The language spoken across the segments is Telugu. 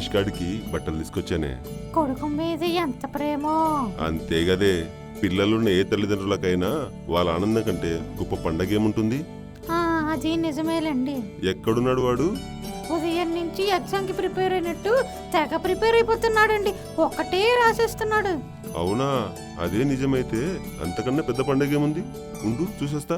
మహేష్ గాడికి బట్టలు తీసుకొచ్చానే. కొడుకు మీద ఎంత ప్రేమో. అంతే గదే, పిల్లలున్న ఏ తల్లిదండ్రులకైనా వాళ్ళ ఆనందం కంటే గొప్ప పండగ ఏముంటుంది? అది నిజమేలండి. ఎక్కడున్నాడు వాడు? ఉదయం నుంచి ఎగ్జామ్ కి ప్రిపేర్ అయినట్టు తెగ ప్రిపేర్ అయిపోతున్నాడండి. ఒక్కటే రాసేస్తున్నాడు. అవునా? అదే నిజమైతే అంతకన్నా పెద్ద పండగ ఏముంది? ఉండు చూసేస్తా.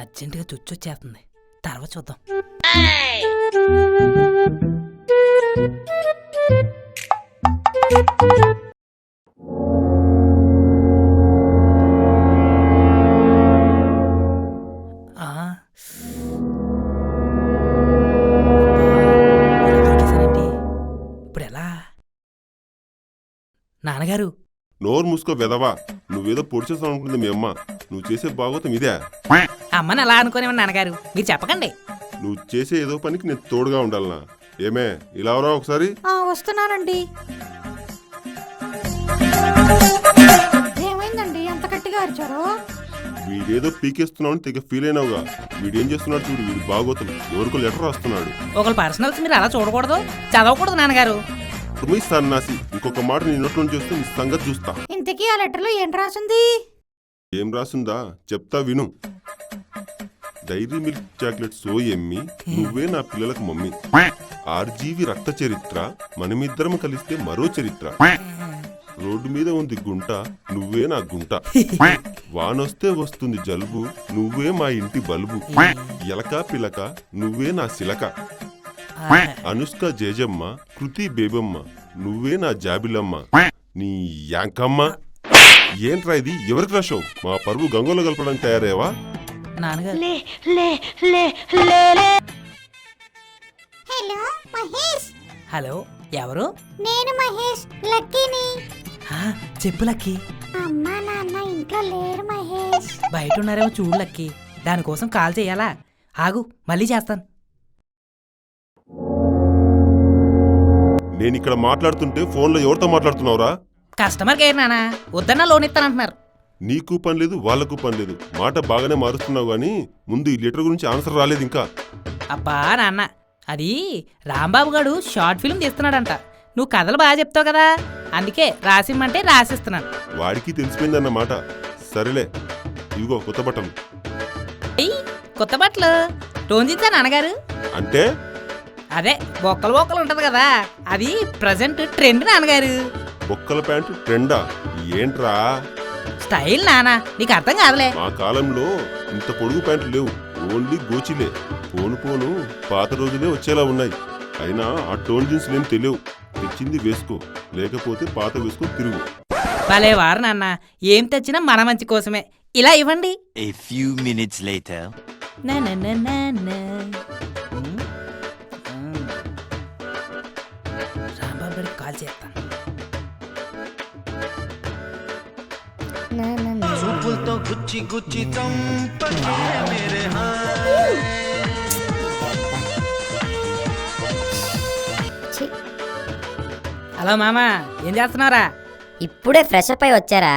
అర్జెంటుగా చుచ్చొచ్చేస్తుంది, తర్వాత చూద్దాం. ఇప్పుడు ఎలా? నాన్నగారు, నోరు మూసుకో వెదవా. నువ్వేదో పొడి చేస్తావు అనుకుంటుంది మీ అమ్మ. నువ్వు చేసే భాగవతం ఇదే. అమ్మని అలా అనుకోనివ్వండి నాన్నగారు, మీరు చెప్పకండి. నువ్వు చేసే ఏదో పనికి నేను తోడుగా ఉండాలనా? ఏమే ఇలా రా ఒకసారి. వస్తున్నానండి. ఏమైందండి ఎంత గట్టిగా అరిచారు? వీడేదో పీకేస్తున్నావు అని తెగ ఫీల్ అయినావుగా. వీడేం చేస్తున్నాడు చూడు, వీడు భాగవతం ఎవరికో లెటర్ రాస్తున్నాడు. ఒకళ్ళ పర్సనల్స్ మీరు అలా చూడకూడదు, చదవకూడదు నాన్నగారు. మీ సన్నాసి, ఇంకొక మాట నీ నోట్లో చూస్తే నీ సంగతి చూస్తా. ఇంతకీ ఆ లెటర్ లో ఏం రాసింది? ఏం రాసిందా చెప్తా విను. డైరీ మిల్క్ చాక్లెట్ సో ఎమ్మి, నువ్వే నా పిల్లలకు మమ్మీ. ఆర్జీవి రక్త చరిత్ర, మనమిద్దరం కలిస్తే మరో చరిత్ర. రోడ్డు మీద ఉంది గుంట, నువ్వే నా గుంట. వానొస్తే వస్తుంది జలుబు, నువ్వే మా ఇంటి బల్బు. ఎలక పిలక, నువ్వే నా శిలక. అనుష్క జేజమ్మ, కృతి బేబమ్మ, నువ్వే నా జాబిలమ్మ. నీ యాంకమ్మ. ఏంట్రా ఇది? ఎవరికి రాశావు? మా పరువు గంగోలో కలపడానికి తయారేవా? హలో, ఎవరు? నేను మహేష్, లక్కీని. చెప్పు లక్కీ. అమ్మా నాన్న ఇంట్లో లేరు మహేష్. బయట ఉన్నారేమో చూడు లక్కీ, దానికోసం కాల్ చేయాలా? ఆగు, మళ్ళీ చేస్తాను. నేను ఇక్కడ మాట్లాడుతుంటే ఫోన్లో ఎవరితో మాట్లాడుతున్నావురా? కస్టమర్ కేర్ నానా, వద్దన్నా లోన్ ఇస్తానంటున్నారు. నీకు పని లేదు, వాళ్లకు పని లేదు. మాట బాగానే మారుస్తున్నావు గానీ ముందు ఈ లెటర్ గురించి ఆన్సర్ రాలేదు ఇంకా. అబ్బా నాన్న, అది రాంబాబు గారు షార్ట్ ఫిల్మ్ తీస్తున్నాడంట. నువ్వు కథలు బాగా చెప్తావు కదా, అందుకే రాసిమ్మంటే రాసిస్తున్నాను. వాడికి తెలిసిపోయిందన్నమాట. సరేలే, ఇదిగో కొత్త బట్టలు. కొత్త బట్టలు రోజుతా నాన్నగారు? అంటే అదే బొక్కలు బొక్కలు ఉంటది కదా, అది ప్రజెంట్ ట్రెండ్ నాన్నగారు. బొక్కల ప్యాంటు ట్రెండా? ఏంట్రా స్టైల్ నానా, నీకు అర్థం కాదులే. మా కాలంలో ఇంత పొడుగు ప్యాంట్లు లేవు, ఓన్లీ గోచిలే. పోను పోను పాత రోజులే వచ్చేలా ఉన్నాయి. అయినా ఆ టోన్ జీన్స్ ఏం తెలియవు. తెచ్చింది వేసుకో, లేకపోతే పాత వేసుకో తిరుగు. భలే వారు నాన్న, ఏం తెచ్చినా మన మంచి కోసమే. ఇలా ఇవ్వండి. A few minutes later. Rambabu గారికి కాల్ చేస్తాను. చూపులతో గుచ్చి గుచ్చి చంపకే మేరే హలో మామా, ఏం చేస్తున్నారా? ఇప్పుడే ఫ్రెష్ అప్ అయి వచ్చారా?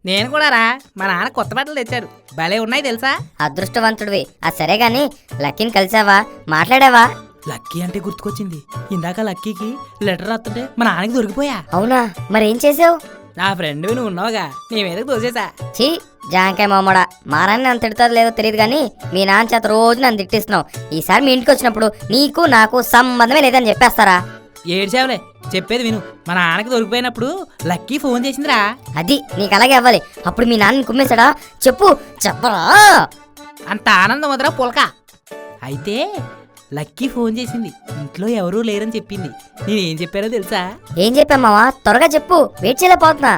నేను కూడా రా. మా నాన్న కొత్త బట్టలు తెచ్చాడు, భలే ఉన్నాయి తెలుసా. అదృష్టవంతుడివి. సరే గాని లక్కీని కలిసావా, మాట్లాడావా? లక్కీ అంటే గుర్తుకొచ్చింది, ఇందాక లక్కీకి లెటర్ రాస్తుంటే మా నాన్నకి దొరికిపోయా. అవునా? మరేం చేసావు? నా ఫ్రెండ్ నువ్వు ఉన్నావుగా, నీ మీదకి దోసేసా. చీ జాంకాయ మామడా, మారాన్ని నన్ను తిడుతుందో లేదో తెలియదు కానీ మీ నాన్న చేత రోజు నన్ను తిట్టిస్తున్నావు. ఈసారి మీ ఇంటికి వచ్చినప్పుడు నీకు నాకు సంబంధమే లేదని చెప్పేస్తారా? ఏడ్చావులే, చెప్పేది విను. మా నాన్నకి దొరికిపోయినప్పుడు లక్కీ ఫోన్ చేసిందిరా. అది నీకు అలాగే అవ్వాలి. అప్పుడు మీ నాన్నని కుమ్మేశాడా? చెప్పు, చెప్పరా? అంత ఆనందం వదరా పులక. అయితే లక్కీ ఫోన్ చేసింది, ఇంట్లో ఎవరూ లేరని చెప్పింది. నేనేం చెప్పానో తెలుసా? ఏం చెప్పా మావా? త్వరగా చెప్పు, వెయిట్ చేయలేకపోతున్నా.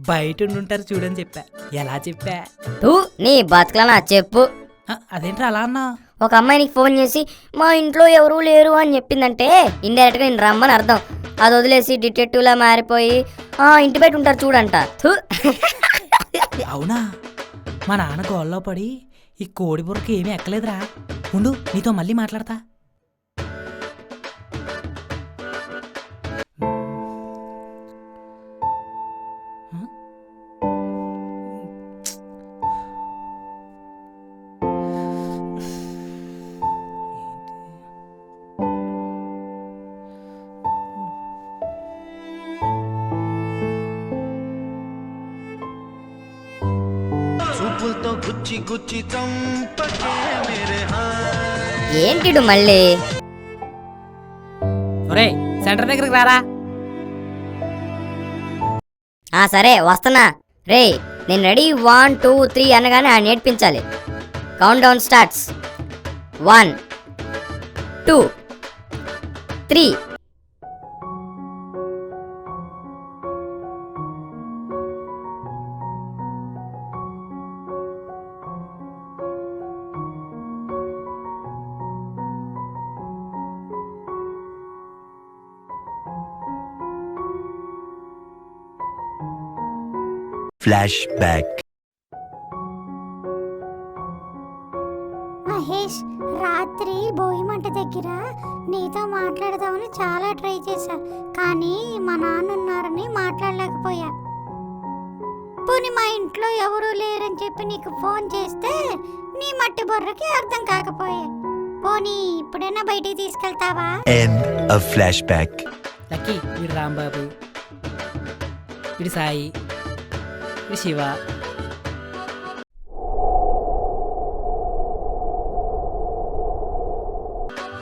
బయట ఉండుంటారు చూడని చెప్పా. ఎలా చెప్పా? నీ బతకలనా చెప్పు. అదేంట్రా అలా అన్నా? ఒక అమ్మాయినికి ఫోన్ చేసి మా ఇంట్లో ఎవరూ లేరు అని చెప్పిందంటే ఇండైరెక్ట్ గా నేను రమ్మని అర్థం. అది వదిలేసి డిటెక్టివ్ లా మారిపోయి ఇంటి బయట ఉంటారు చూడంట. అవునా? మా నాన్న గోల్లో పడి ఈ కోడి బుర్రకి ఏమీ ఎక్కలేదురా. ఉండు, నీతో మళ్ళీ మాట్లాడతా. గుచ్చి గుచ్చి చంపకే మేరే హాయ్ ఏంటిడు మళ్ళీ? ఒరే సెంటర్ దగ్గరికి రారా. సరే వస్తున్నా. రే నేను రెడీ 1 2 3 అనగానే ఆయన నేర్పించాలి. Count down starts. 1 2 3. Flashback. Mahesh, రాత్రి భోగిమంట దగ్గర నీతో మాట్లాడదామని చాలా ట్రై చేశా, కానీ మా నాన్న ఉన్నారని మాట్లాడలేకపోయా. పోనీ మా ఇంట్లో ఎవరూ లేరని చెప్పి నీకు ఫోన్ చేస్తే నీ మట్టి బొర్రకి అర్థం కాకపోయా. పోనీ ఇప్పుడైనా బయటికి తీసుకెళ్తావా? End of flashback. లక్కీ వీడు రాంబాబు, వీడు సాయి, వీడు శివ.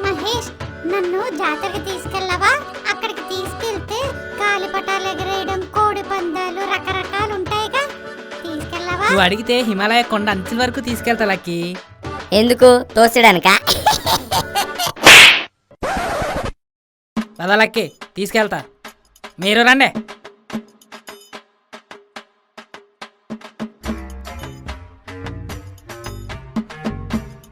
మహేష్, నన్ను జాతరకి తీసుకెళ్ళవా? అక్కడికి తీసుకెళ్తే గాలిపటాలు ఎగరేయడం, కోడి పందాలు రకరకాలు ఉంటాయిగా, తీసుకెళ్ళవా? నువ్వు అడిగితే హిమాలయ కొండ అంచుల వరకు తీసుకెళ్తా లక్కీ. ఎందుకు తోసడానికా? పద లక్కీ తీసుకెళ్తా, మీరు రండి.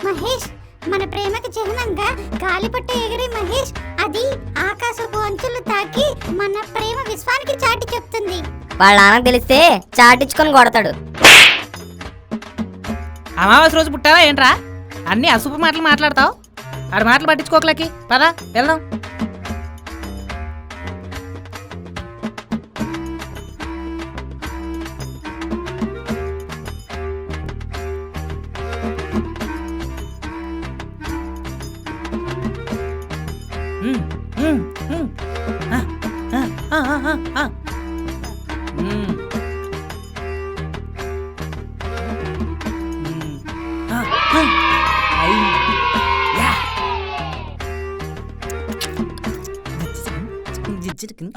మహేష్, మన ప్రేమకి చిహ్నంగా గాలిపట్ట ఎగిరి మహేష్, అది ఆకాశపు అంచులు తాకి మన ప్రేమ విశ్వానికి చాటి చెప్తుంది. వాళ్ళ నాన్నకు తెలిస్తే చాటించుకొని కొడతాడు. అమావాస్య రోజు పుట్టావా ఏంట్రా? అన్ని అశుభ మాటలు మాట్లాడతావు. ఆడ మాటలు పట్టించుకోకలకి, పద వెళ్దాం.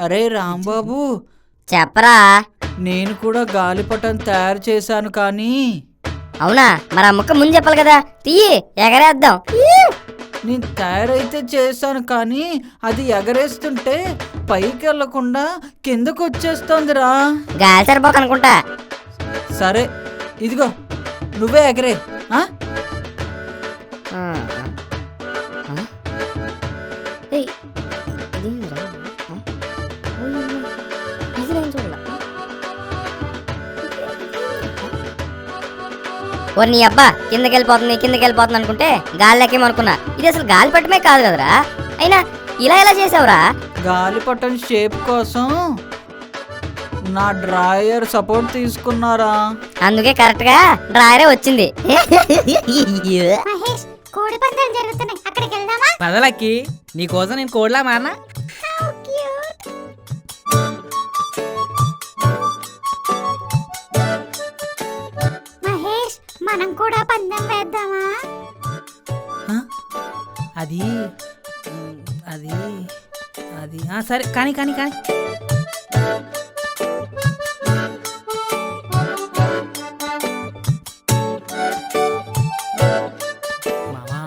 అరే రాంబాబు, చెప్పరా. నేను కూడా గాలిపటం తయారు చేశాను కానీ. అవునా? మరి ఆ ముక్క ముందు చెప్పాలి కదా. తీయి, ఎగరేద్దాం. నేను తయారైతే చేశాను కానీ అది ఎగరేస్తుంటే పైకి వెళ్లకుండా కిందకు వచ్చేస్తోందిరా. గాలి సరిపోక అనుకుంటా. సరే ఇదిగో నువ్వే ఎగరే. ఆ? ఏయ్, ఇదేందిరా? ఇదేం చూడాల? ఓ నీ అబ్బా, కిందకి వెళ్ళిపోతుంది అనుకుంటే గాలిలోకేమో అనుకున్నా. ఇది అసలు గాలి పట్టమే కాదు కదరా. అయినా ఇలా ఎలా చేసావురా? గాలిపటం షేప్ కోసం నా డ్రాయర్ సపోర్ట్ తీసుకున్నారా. అందుకే కరెక్ట్ గా డ్రాయరే వచ్చింది. మహేష్, కోడి పందాలు జరుగుతున్నాయి, అక్కడికి వెళ్దామా? పద లక్కీ, నీకోసం నేను కోడ్లా మారనా? How cute. మహేష్, మనం కూడా పందెం వేద్దామా? అది అది అది సరే కానీ కానీ కానీ మామా,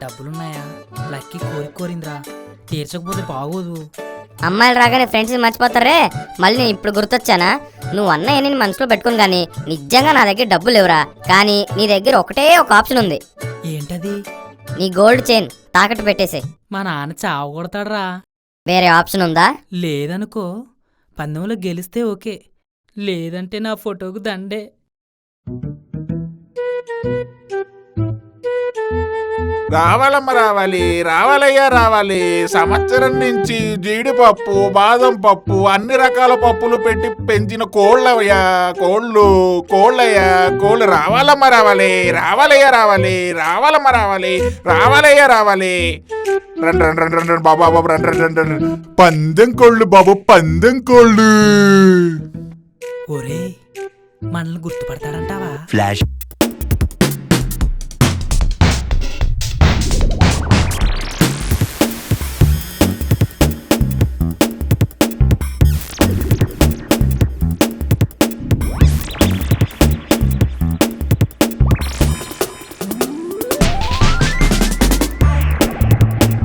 డబ్బులున్నాయా? లక్కీ కోరిందిరా, తీర్చకపోతే బాగోదు. అమ్మాయిలు రాగానే ఫ్రెండ్స్ మర్చిపోతారే. మళ్ళీ నేను ఇప్పుడు గుర్తొచ్చానా? నువ్వు అన్నయ్య నేను మనసులో పెట్టుకుని కానీ నిజంగా నా దగ్గర డబ్బులు లేవురా. కానీ నీ దగ్గర ఒకటే ఒక ఆప్షన్ ఉంది. ఏంటది? నీ గోల్డ్ చైన్ తాకట్టు పెట్టేసే. మా నాన్న చావు కొడతాడరా. వేరే ఆప్షన్ ఉందా? లేదనుకో, పందెంలో గెలిస్తే ఓకే, లేదంటే నా ఫోటోకు దండే. రావాలమ్మ రావాలయ్యా రావాలి. సంవత్సరం నుంచి జీడిపప్పు, బాదం పప్పు, అన్ని రకాల పప్పులు పెట్టి పెంచిన కోళ్ళయ్యా, కోళ్ళయ్యా కోళ్ళు. రావాలమ్మ రావాలయ్యా రావాలి. రండి బాబు రండి. పందెం కోళ్ళు బాబు, పందెం కోళ్ళు. ఒరే, మనల్ని గుర్తుపడతాడంటావా? Flash.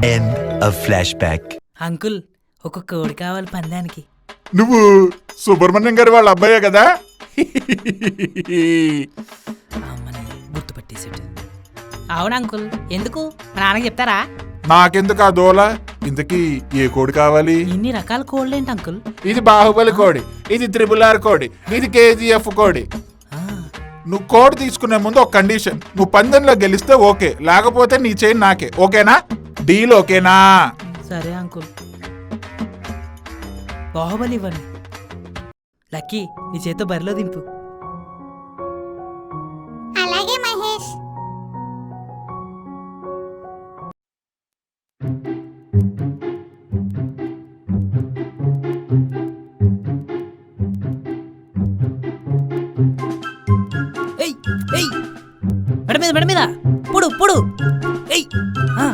End of flashback. Uncle ఒక కోడి కావాలి పందానికి. నువ్వు సుబ్రహ్మణ్యం గారి వాళ్ళ అబ్బాయే కదా? అమ్మని గుర్తుపట్టేసాడు. అవును అంకుల్, ఎందుకు మా నాన్నకి చెప్తారా? నాకెందుకు ఆ దోల? ఇంతకీ ఏ కోడి కావాలి? ఇన్ని రకాల కోళ్ళేంటి అంకుల్? ఇది బాహుబలి కోడి, ఇది త్రిబుల్-ఆర్ కోడి, ఇది KGF కోడి. ఆ, నువ్వు కోడి తీసుకునే ముందు ఒక కండిషన్, నువ్వు పందెంలో గెలిస్తే ఓకే, లేకపోతే నీ చైన్ నాకే. ఓకేనా? డీల్ ఓకేనా? సరే అంకుల్. బాహుబలి ఇవ్వండి. లక్కీ నీ చేత్తో బరిలో దింపు. అలాగే మహేష్. ఏయ్ ఏయ్, మెడ మీద పుడు పుడు. ఏయ్ ఆ.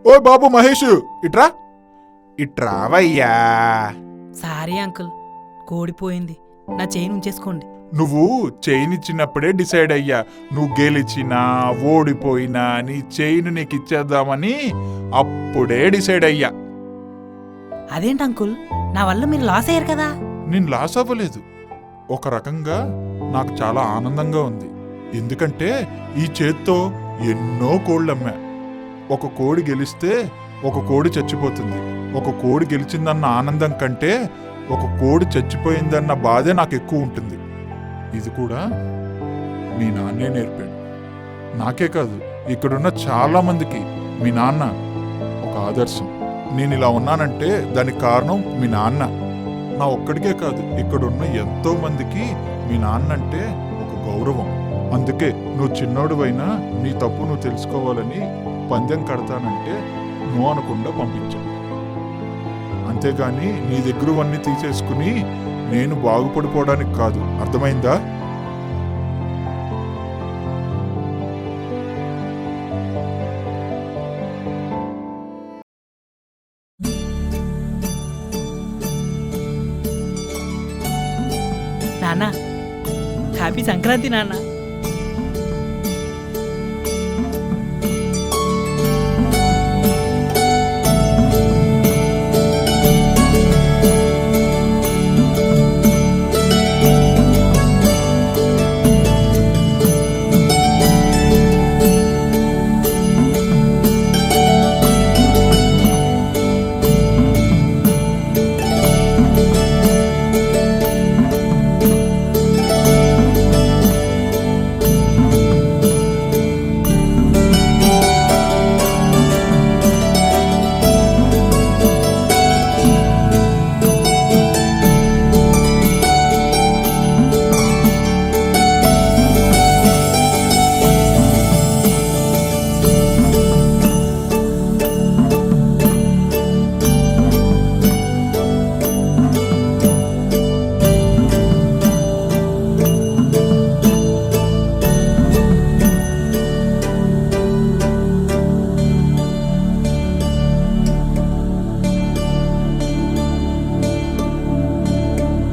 ఓ బాబు మహేష్, ఇట్రా ఇట్రావయ్యా. సారీ అంకుల్, కోడిపోయింది, నా చైన్ ఉంచేసుకోండి. నువ్వు చైన్ ఇచ్చినప్పుడే డిసైడ్ అయ్యా, నువ్వు గెలిచినా ఓడిపోయినా నీ చైన్ నీకు ఇచ్చేద్దామని అప్పుడే డిసైడ్ అయ్యా. అదేంటి అంకుల్, నా వల్ల మీరు లాస్ అయ్యారు కదా. నేను లాస్ అవ్వలేదు. ఒక రకంగా నాకు చాలా ఆనందంగా ఉంది. ఎందుకంటే ఈ చేత్తో ఎన్నో కోళ్ళు అమ్మా. ఒక కోడి గెలిస్తే ఒక కోడి చచ్చిపోతుంది. ఒక కోడి గెలిచిందన్న ఆనందం కంటే ఒక కోడి చచ్చిపోయిందన్న బాధే నాకు ఎక్కువ ఉంటుంది. ఇది కూడా మీ నాన్నే నేర్పాడు. నాకే కాదు, ఇక్కడున్న చాలా మందికి మీ నాన్న ఒక ఆదర్శం. నేను ఇలా ఉన్నానంటే దానికి కారణం మీ నాన్న. నా ఒక్కడికే కాదు, ఇక్కడున్న ఎంతో మందికి మీ నాన్న అంటే ఒక గౌరవం. అందుకే నువ్వు చిన్నోడువైనా నీ తప్పు నువ్వు తెలుసుకోవాలని పందెం కడతానంటే నువ్వు అనకుండా పంపించాను. అంతేగాని నీ దగ్గరవన్నీ తీసేసుకుని నేను బాగుపడిపోవడానికి కాదు. అర్థమైందా? నాన్న హ్యాపీ సంక్రాంతి నాన్న.